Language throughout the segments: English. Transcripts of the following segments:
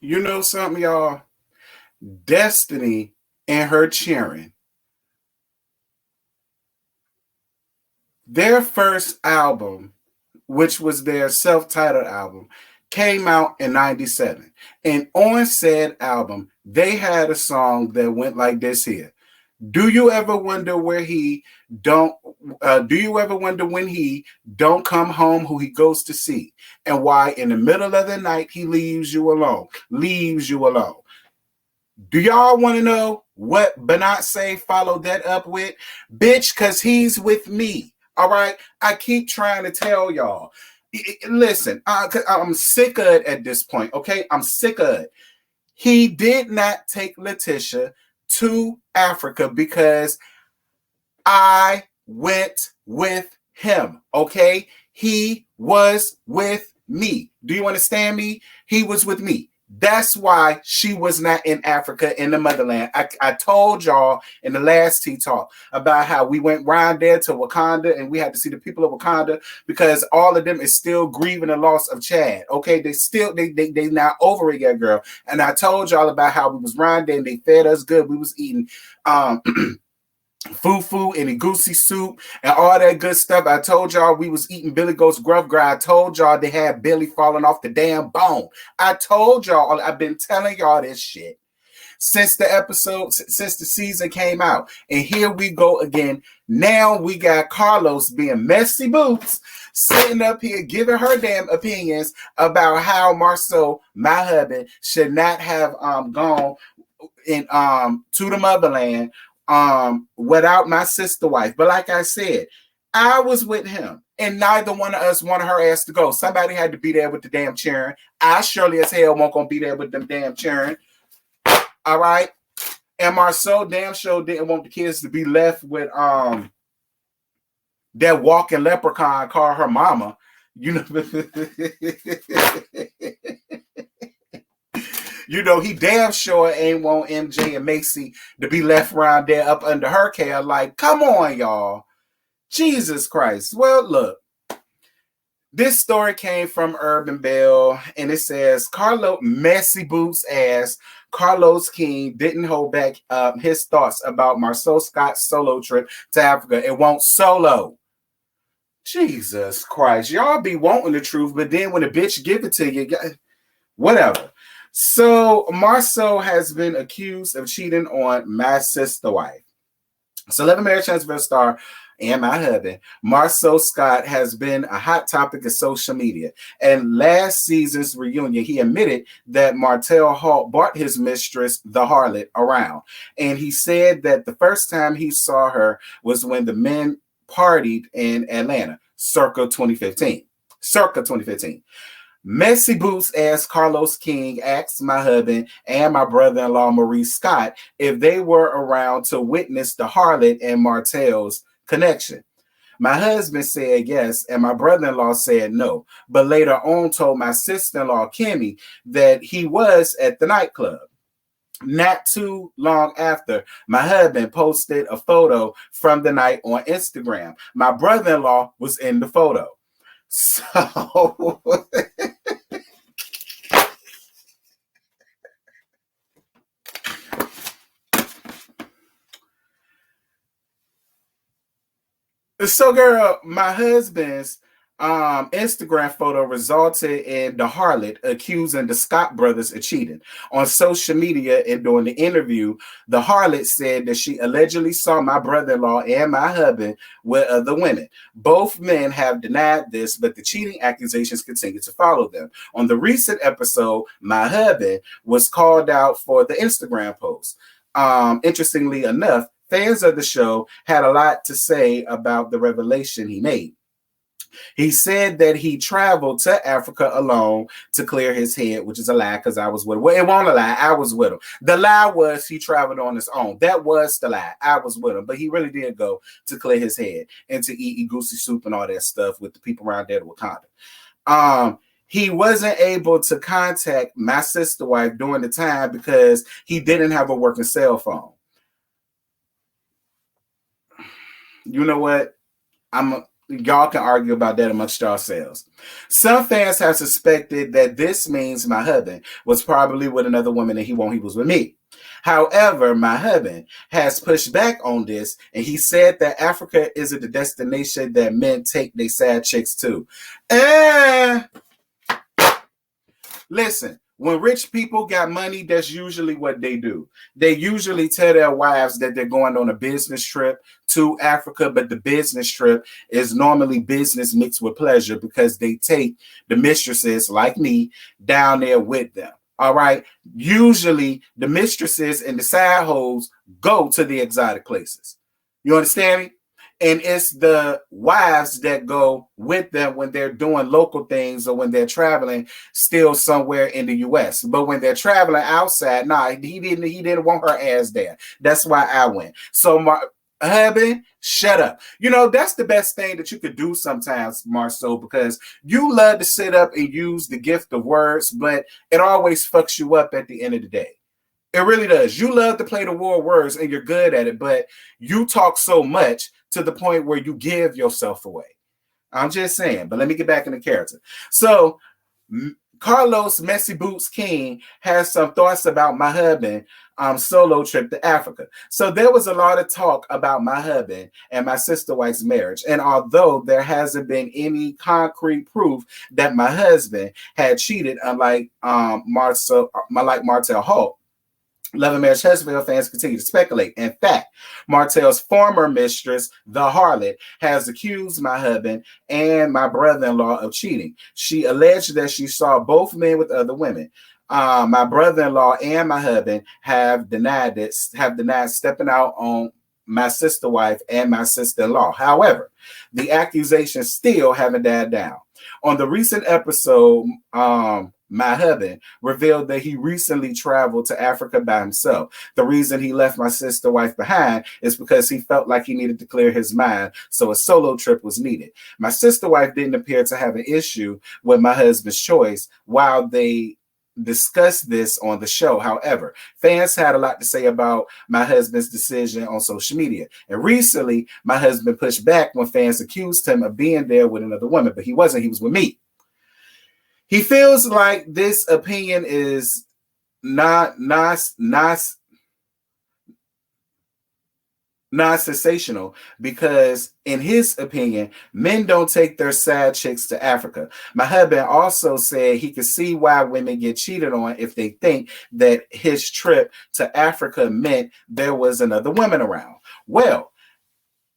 You know something, y'all? Destiny and her cheering. Their first album, which was their self-titled album, came out in 97. And on said album, they had a song that went like this here. Do you ever wonder where he don't do you ever wonder when he don't come home who he goes to see and why in the middle of the night he leaves you alone? Leaves you alone. Do y'all want to know what Benassi followed that up with? Bitch, cause he's with me. All right. I keep trying to tell y'all. Listen, I'm sick of it at this point. Okay. I'm sick of it. He did not take Letitia to Africa because I went with him. Okay. He was with me. Do you understand me? He was with me. That's why she was not in Africa in the motherland. I told y'all in the last Tea Talk about how we went round there to Wakanda and we had to see the people of Wakanda because all of them is still grieving the loss of Chad. Okay, they not over it yet, girl. And I told y'all about how we was round there and they fed us good. We was eating fufu and egusi soup and all that good stuff. I told y'all we was eating Billy Goat's Gruff Guy. I told y'all they had Billy falling off the damn bone. I told y'all, I've been telling y'all this shit since the season came out. And here we go again. Now we got Carlos being messy boots, sitting up here giving her damn opinions about how Marceau, my husband, should not have gone in to the motherland without my sister wife. But like I said, I was with him and neither one of us wanted her ass to go. Somebody had to be there with the damn cheering. I surely as hell won't gonna be there with them damn cheering. All right. And Marceau damn sure didn't want the kids to be left with that walking leprechaun called her mama. You know, you know, he damn sure ain't want MJ and Macy to be left around there up under her care. Like, come on, y'all. Jesus Christ. Well, look. This story came from Urban Bell, and it says, Carlos Messy Boots ass Carlos King didn't hold back his thoughts about Marceau Scott's solo trip to Africa. It won't solo. Jesus Christ. Y'all be wanting the truth, but then when a bitch give it to you, whatever. So Marceau has been accused of cheating on my sister wife. Celebrity Marriage Transfer star and my husband, Marceau Scott, has been a hot topic of social media. And last season's reunion, he admitted that Martell Hall brought his mistress, the harlot, around. And he said that the first time he saw her was when the men partied in Atlanta, circa 2015. Messy Boots asked Carlos King, asked my husband and my brother-in-law Maurice Scott if they were around to witness the harlot and Martell's connection. My husband said yes, and my brother-in-law said no, but later on told my sister-in-law Kimmy that he was at the nightclub. Not too long after, my husband posted a photo from the night on Instagram. My brother-in-law was in the photo. So so girl, my husband's Instagram photo resulted in the harlot accusing the Scott brothers of cheating. On social media and during the interview, the harlot said that she allegedly saw my brother-in-law and my husband with other women. Both men have denied this, but the cheating accusations continue to follow them. On the recent episode, my husband was called out for the Instagram post. Interestingly enough, fans of the show had a lot to say about the revelation he made. He said that he traveled to Africa alone to clear his head, which is a lie because I was with him. Well, it wasn't a lie. I was with him. The lie was he traveled on his own. That was the lie. I was with him. But he really did go to clear his head and to eat egusi soup and all that stuff with the people around there at Wakanda. He wasn't able to contact my sister wife during the time because he didn't have a working cell phone. You know what? y'all can argue about that amongst yourselves. Some fans have suspected that this means my husband was probably with another woman and he was with me. However, my husband has pushed back on this, and he said that Africa isn't the destination that men take their sad chicks to. Listen, when rich people got money, that's usually what they do. They usually tell their wives that they're going on a business trip to Africa, but the business trip is normally business mixed with pleasure because they take the mistresses like me down there with them. All right. Usually the mistresses and the side hoes go to the exotic places. You understand me? And it's the wives that go with them when they're doing local things or when they're traveling still somewhere in the US. But when they're traveling outside, he didn't want her ass there. That's why I went. So my hubby, shut up. You know, that's the best thing that you could do sometimes, Marceau, because you love to sit up and use the gift of words, but it always fucks you up at the end of the day. It really does. You love to play the war of words and you're good at it, but you talk so much to the point where you give yourself away. I'm just saying, but let me get back into character. So Carlos Messy Boots King has some thoughts about my husband solo trip to Africa. So there was a lot of talk about my husband and my sister wife's marriage. And although there hasn't been any concrete proof that my husband had cheated, unlike Martell Hall, Love and Marriage Huntsville fans continue to speculate. In fact, Martell's former mistress, the harlot, has accused my husband and my brother-in-law of cheating. She alleged that she saw both men with other women. My brother-in-law and my husband have denied stepping out on my sister wife and my sister-in-law. However, the accusations still haven't died down. On the recent episode, my husband revealed that he recently traveled to Africa by himself. The reason he left my sister wife behind is because he felt like he needed to clear his mind, so a solo trip was needed. My sister wife didn't appear to have an issue with my husband's choice while they discussed this on the show. However, fans had a lot to say about my husband's decision on social media. And recently, my husband pushed back when fans accused him of being there with another woman, but he wasn't. He was with me. He feels like this opinion is not sensational because, in his opinion, men don't take their side chicks to Africa. My husband also said he could see why women get cheated on if they think that his trip to Africa meant there was another woman around. Well,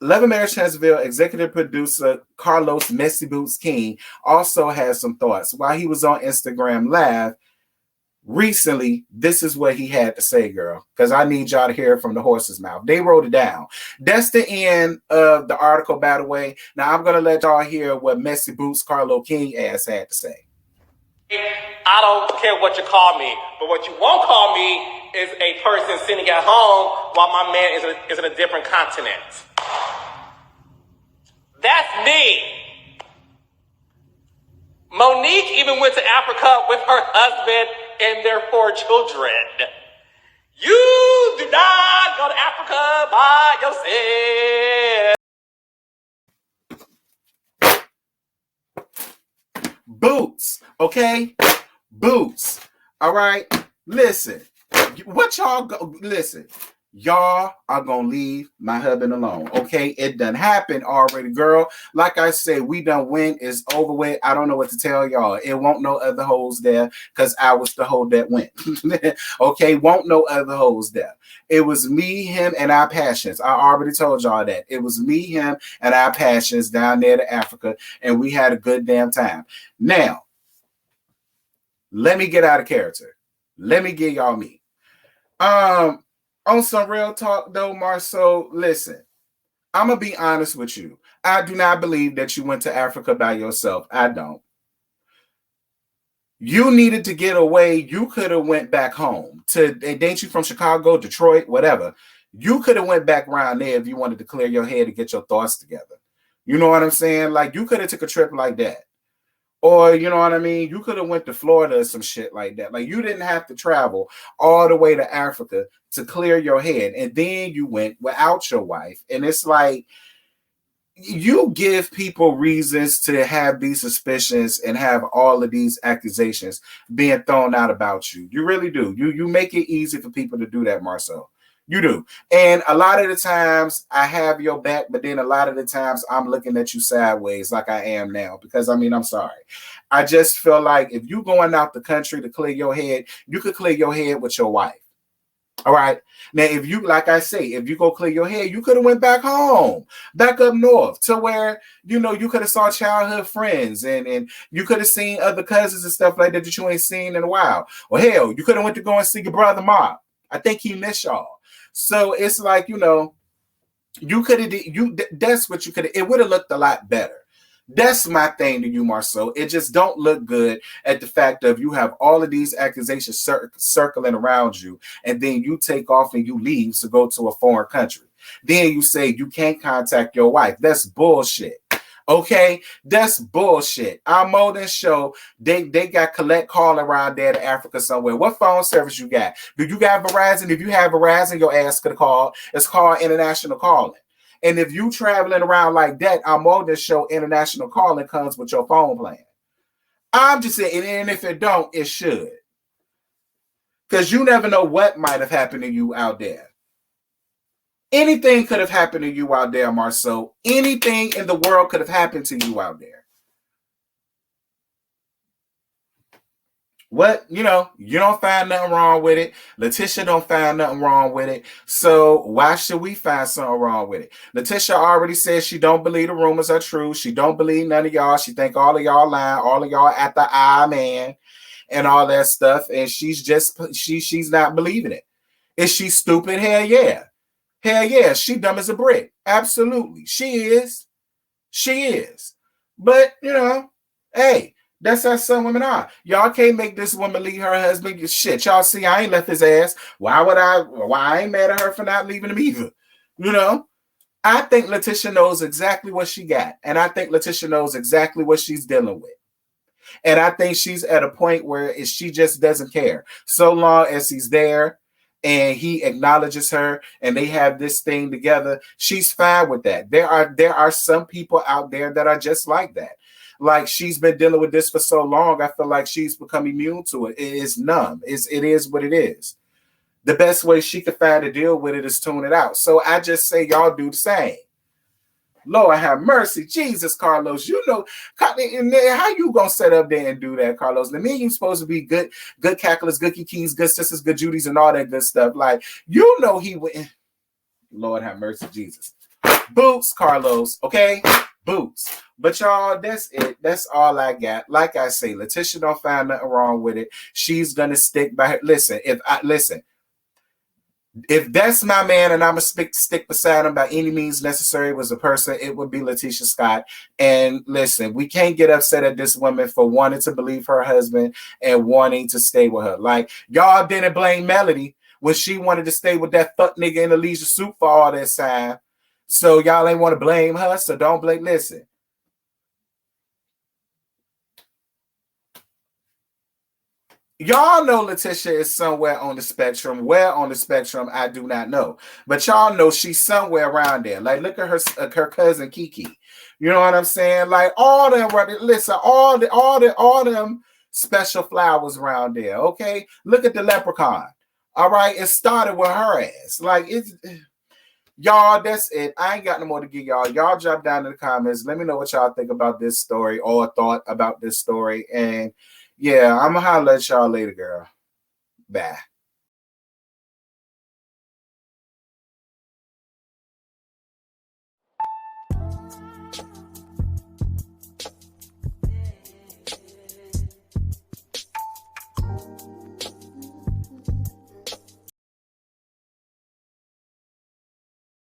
Love and Marriage Huntsville executive producer Carlos Messy Boots King also has some thoughts. While he was on Instagram Live recently, this is what he had to say, girl, because I need y'all to hear it from the horse's mouth. They wrote it down. That's the end of the article, by the way. Now I'm going to let y'all hear what Messy Boots Carlos King ass had to say. I don't care what you call me, but what you won't call me is a person sitting at home while my man is in a different continent. That's me. Monique even went to Africa with her husband and their 4 children. You do not go to Africa by yourself. Boots, okay? Boots. All right? Listen. Listen. Y'all are gonna leave my husband alone, okay? It done happened already, girl. Like I said, we done went. It's over with. I don't know what to tell y'all. It won't no other hoes there because I was the hoe that went. Okay, won't no other hoes there. It was me, him, and our passions. I already told y'all that. It was me, him, and our passions down there to Africa, and we had a good damn time. Now, let me get out of character. Let me give y'all me. On some real talk, though, Marceau, listen, I'm going to be honest with you. I do not believe that you went to Africa by yourself. I don't. You needed to get away. You could have went back home. Ain't you from Chicago, Detroit, whatever? You could have went back around there if you wanted to clear your head and get your thoughts together. You know what I'm saying? Like, you could have took a trip like that. Or, you know what I mean? You could have went to Florida or some shit like that. Like, you didn't have to travel all the way to Africa to clear your head. And then you went without your wife. And it's like, you give people reasons to have these suspicions and have all of these accusations being thrown out about you. You really do. You make it easy for people to do that, Marcel. You do. And a lot of the times I have your back, but then a lot of the times I'm looking at you sideways like I am now. Because I mean, I'm sorry. I just feel like if you going out the country to clear your head, you could clear your head with your wife. All right. Now, if you, like I say, if you go clear your hair, you could have went back home, back up north to where, you know, you could have saw childhood friends and you could have seen other cousins and stuff like that you ain't seen in a while. Or hell, you could have went to go and see your brother Mob. I think he missed y'all. So it's like, you know, you could have, that's what you could have, it would have looked a lot better. That's my thing to you, Marcel. It just don't look good at the fact of you have all of these accusations circling around you, and then you take off and you leave to go to a foreign country. Then you say you can't contact your wife. That's bullshit. Okay, that's bullshit. Our Molden show, they got collect call around there to Africa somewhere. What phone service you got? Do you got Verizon? If you have Verizon, your ass could call. It's called international calling. And if you traveling around like that, I'm on this show, international calling comes with your phone plan. I'm just saying, and if it don't, it should. Because you never know what might have happened to you out there. Anything could have happened to you out there, Marceau. Anything in the world could have happened to you out there. What, you know, you don't find nothing wrong with it. Letitia don't find nothing wrong with it. So why should we find something wrong with it? Letitia already says she don't believe the rumors are true. She don't believe none of y'all. She think all of y'all lying. All of y'all at the eye man and all that stuff. And she's just, she's not believing it. Is she stupid? Hell yeah. Hell yeah. She dumb as a brick. Absolutely. She is. She is. But, you know, hey. That's how some women are. Y'all can't make this woman leave her husband. Shit, y'all see, I ain't left his ass. Why I ain't mad at her for not leaving him either? You know? I think Letitia knows exactly what she got. And I think Letitia knows exactly what she's dealing with. And I think she's at a point where she just doesn't care. So long as he's there and he acknowledges her and they have this thing together, she's fine with that. There are some people out there that are just like that. Like, she's been dealing with this for so long, I feel like she's become immune to it. It is numb. It is what it is. The best way she could find to deal with it is tune it out. So I just say y'all do the same. Lord have mercy. Jesus, Carlos. You know, how you gonna set up there and do that, Carlos? The me, you supposed to be good cacklers, good kikis, good sisters, good Judies, and all that good stuff. Like, you know he went. Lord have mercy, Jesus. BOOTZ, Carlos, okay? BOOTZ. But y'all, that's it. That's all I got. Like I say, Letitia don't find nothing wrong with it. She's gonna stick by her. Listen, if that's my man and I'm gonna stick beside him by any means necessary was a person, it would be Letitia Scott. And listen, we can't get upset at this woman for wanting to believe her husband and wanting to stay with her. Like, y'all didn't blame Melody when she wanted to stay with that fuck nigga in the leisure suit for all that time. So y'all ain't want to blame her, so don't blame. Listen. Y'all know Letitia is somewhere on the spectrum. Where on the spectrum, I do not know. But y'all know she's somewhere around there. Like, look at her cousin Kiki. You know what I'm saying? Like, all them, listen, all them special flowers around there, okay? Look at the leprechaun. All right? It started with her ass. Like, it's... Y'all, that's it. I ain't got no more to give y'all. Y'all drop down in the comments. Let me know what y'all think about this story or thought about this story. And yeah, I'm going to holler at y'all later, girl. Bye.